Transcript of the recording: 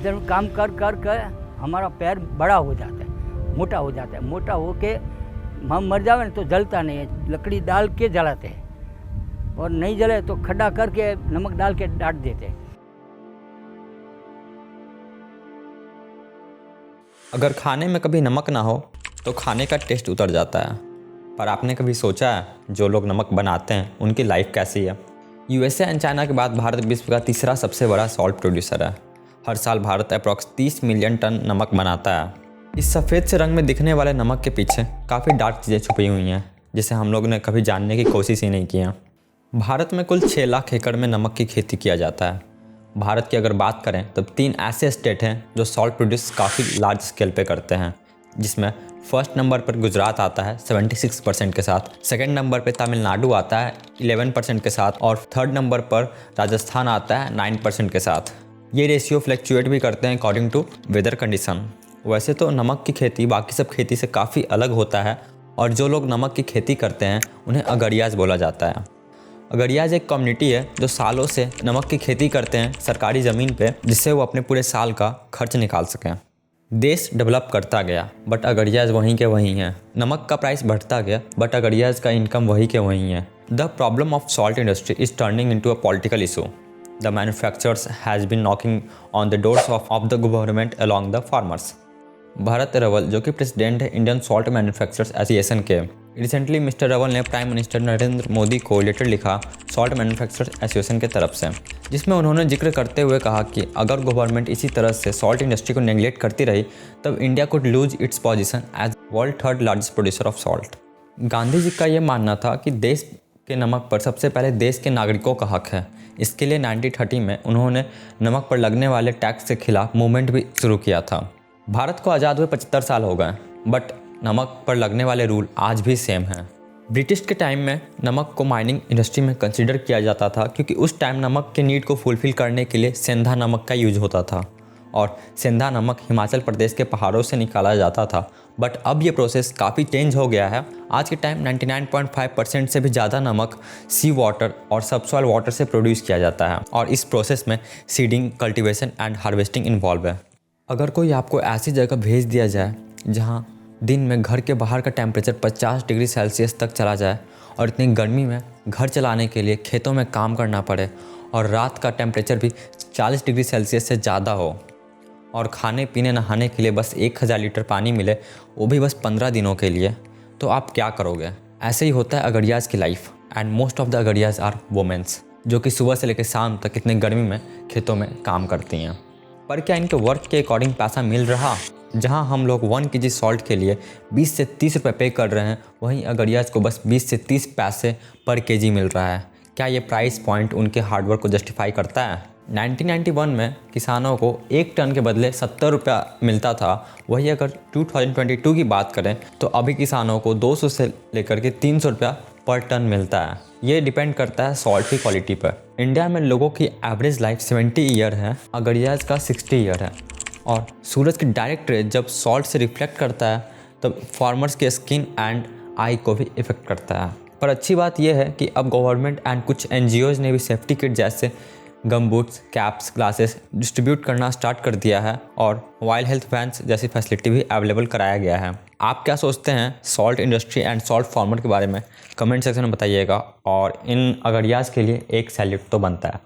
इधर काम कर कर कर हमारा पैर बड़ा हो जाता है, मोटा हो जाता है। मोटा हो के हम मर जावे ना तो जलता नहीं है, लकड़ी डाल के जलाते हैं, और नहीं जले तो खड्डा करके नमक डाल के डाट देते हैं। अगर खाने में कभी नमक ना हो तो खाने का टेस्ट उतर जाता है। पर आपने कभी सोचा है जो लोग नमक बनाते हैं उनकी लाइफ कैसी है? यूएसए एंड चाइना के बाद भारत विश्व का तीसरा सबसे बड़ा सॉल्ट प्रोड्यूसर है। हर साल भारत अप्रॉक्स 30 मिलियन टन नमक बनाता है। इस सफ़ेद से रंग में दिखने वाले नमक के पीछे काफ़ी डार्क चीज़ें छुपी हुई हैं जिसे हम लोग ने कभी जानने की कोशिश ही नहीं की है। भारत में कुल 6 लाख एकड़ में नमक की खेती किया जाता है। भारत की अगर बात करें तो 3 ऐसे स्टेट हैं जो सॉल्ट प्रोड्यूस काफ़ी लार्ज स्केल पे करते हैं, जिसमें फर्स्ट नंबर पर गुजरात आता है 76% के साथ, सेकंड नंबर पे तमिलनाडु आता है 11% के साथ, और थर्ड नंबर पर राजस्थान आता है 9% के साथ। ये रेशियो फ्लक्चुएट भी करते हैं अकॉर्डिंग टू वेदर कंडीशन। वैसे तो नमक की खेती बाकी सब खेती से काफ़ी अलग होता है, और जो लोग नमक की खेती करते हैं उन्हें अगरियाज बोला जाता है। अगरियाज एक कम्युनिटी है जो सालों से नमक की खेती करते हैं सरकारी ज़मीन पे, जिससे वो अपने पूरे साल का खर्च निकाल सकें। देश डेवलप करता गया बट अगरियाज वहीं के वहीं हैं। नमक का प्राइस बढ़ता गया बट अगरियाज का इनकम वहीं के वहीं है। The problem of salt industry is turning into a political issue. The manufacturers has been knocking on the doors of the government along the farmers. Bharat Rawal, जो कि प्रेसिडेंट है इंडियन सॉल्ट मैन्युफैक्चरर्स एसोसिएशन के, recently mister Rawal ने prime minister Narendra Modi को letter लिखा salt manufacturers association की तरफ से, जिसमें उन्होंने जिक्र करते हुए कहा कि अगर गवर्नमेंट इसी तरह से सॉल्ट इंडस्ट्री को नेग्लेक्ट करती रही तब India could lose its position as world third largest producer of salt. Gandhi ji का ये मानना था कि देश के नमक पर सबसे पहले देश के नागरिकों का हक है। इसके लिए 1930 में उन्होंने नमक पर लगने वाले टैक्स के खिलाफ मूवमेंट भी शुरू किया था। भारत को आज़ाद हुए 75 साल हो गए बट नमक पर लगने वाले रूल आज भी सेम हैं। ब्रिटिश के टाइम में नमक को माइनिंग इंडस्ट्री में कंसीडर किया जाता था क्योंकि उस टाइम नमक के नीड को फुलफिल करने के लिए सेंधा नमक का यूज होता था, और सेंधा नमक हिमाचल प्रदेश के पहाड़ों से निकाला जाता था। बट अब ये प्रोसेस काफ़ी चेंज हो गया है। आज के टाइम 99.5% से भी ज़्यादा नमक सी वाटर और सबसॉइल वाटर से प्रोड्यूस किया जाता है, और इस प्रोसेस में seeding, cultivation and harvesting involve है। अगर कोई आपको ऐसी जगह भेज दिया जाए जहाँ दिन में घर के बाहर का टेम्परेचर 50 डिग्री सेल्सियस तक चला जाए और इतनी गर्मी में घर चलाने के लिए खेतों में काम करना पड़े, और रात का टेम्परेचर भी 40 डिग्री सेल्सियस से ज़्यादा हो, और खाने पीने नहाने के लिए बस 1000 लीटर पानी मिले, वो भी बस 15 दिनों के लिए, तो आप क्या करोगे? ऐसे ही होता है अगरियाज की life, and most of the Agariyas are womens, जो कि सुबह से लेकर शाम तक इतनी गर्मी में खेतों में काम करती हैं। पर क्या इनके वर्क के अकॉर्डिंग पैसा मिल रहा? जहां हम लोग 1 kg सॉल्ट के लिए 20 से 30 रुपये पे कर रहे हैं, वहीं अगरियाज को बस 20 से 30 पैसे पर केजी मिल रहा है। क्या ये प्राइस पॉइंट उनके हार्डवर्क को जस्टिफाई करता है? 1991 में किसानों को 1 टन के बदले 70 रुपया मिलता था। वही अगर 2022 की बात करें तो अभी किसानों को 200 से लेकर के 300 रुपया पर टन मिलता है। ये डिपेंड करता है सॉल्ट की क्वालिटी पर। इंडिया में लोगों की एवरेज लाइफ 70 ईयर है, अगरियाज का 60 ईयर है, और सूरज की डायरेक्ट रे जब सॉल्ट से रिफ्लेक्ट करता है तब फार्मर्स के स्किन एंड आई को भी इफेक्ट करता है। पर अच्छी बात यह है कि अब गवर्नमेंट एंड कुछ NGOs ने भी सेफ्टी किट जैसे गम बूट्स, कैप्स, ग्लासेस डिस्ट्रीब्यूट करना स्टार्ट कर दिया है, और वाइल्ड हेल्थ वैन्स जैसी फैसिलिटी भी अवेलेबल कराया गया है। आप क्या सोचते हैं salt industry and salt farmer के बारे में? कमेंट सेक्शन में बताइएगा, और इन अगरियाज के लिए एक सैल्यूट तो बनता है।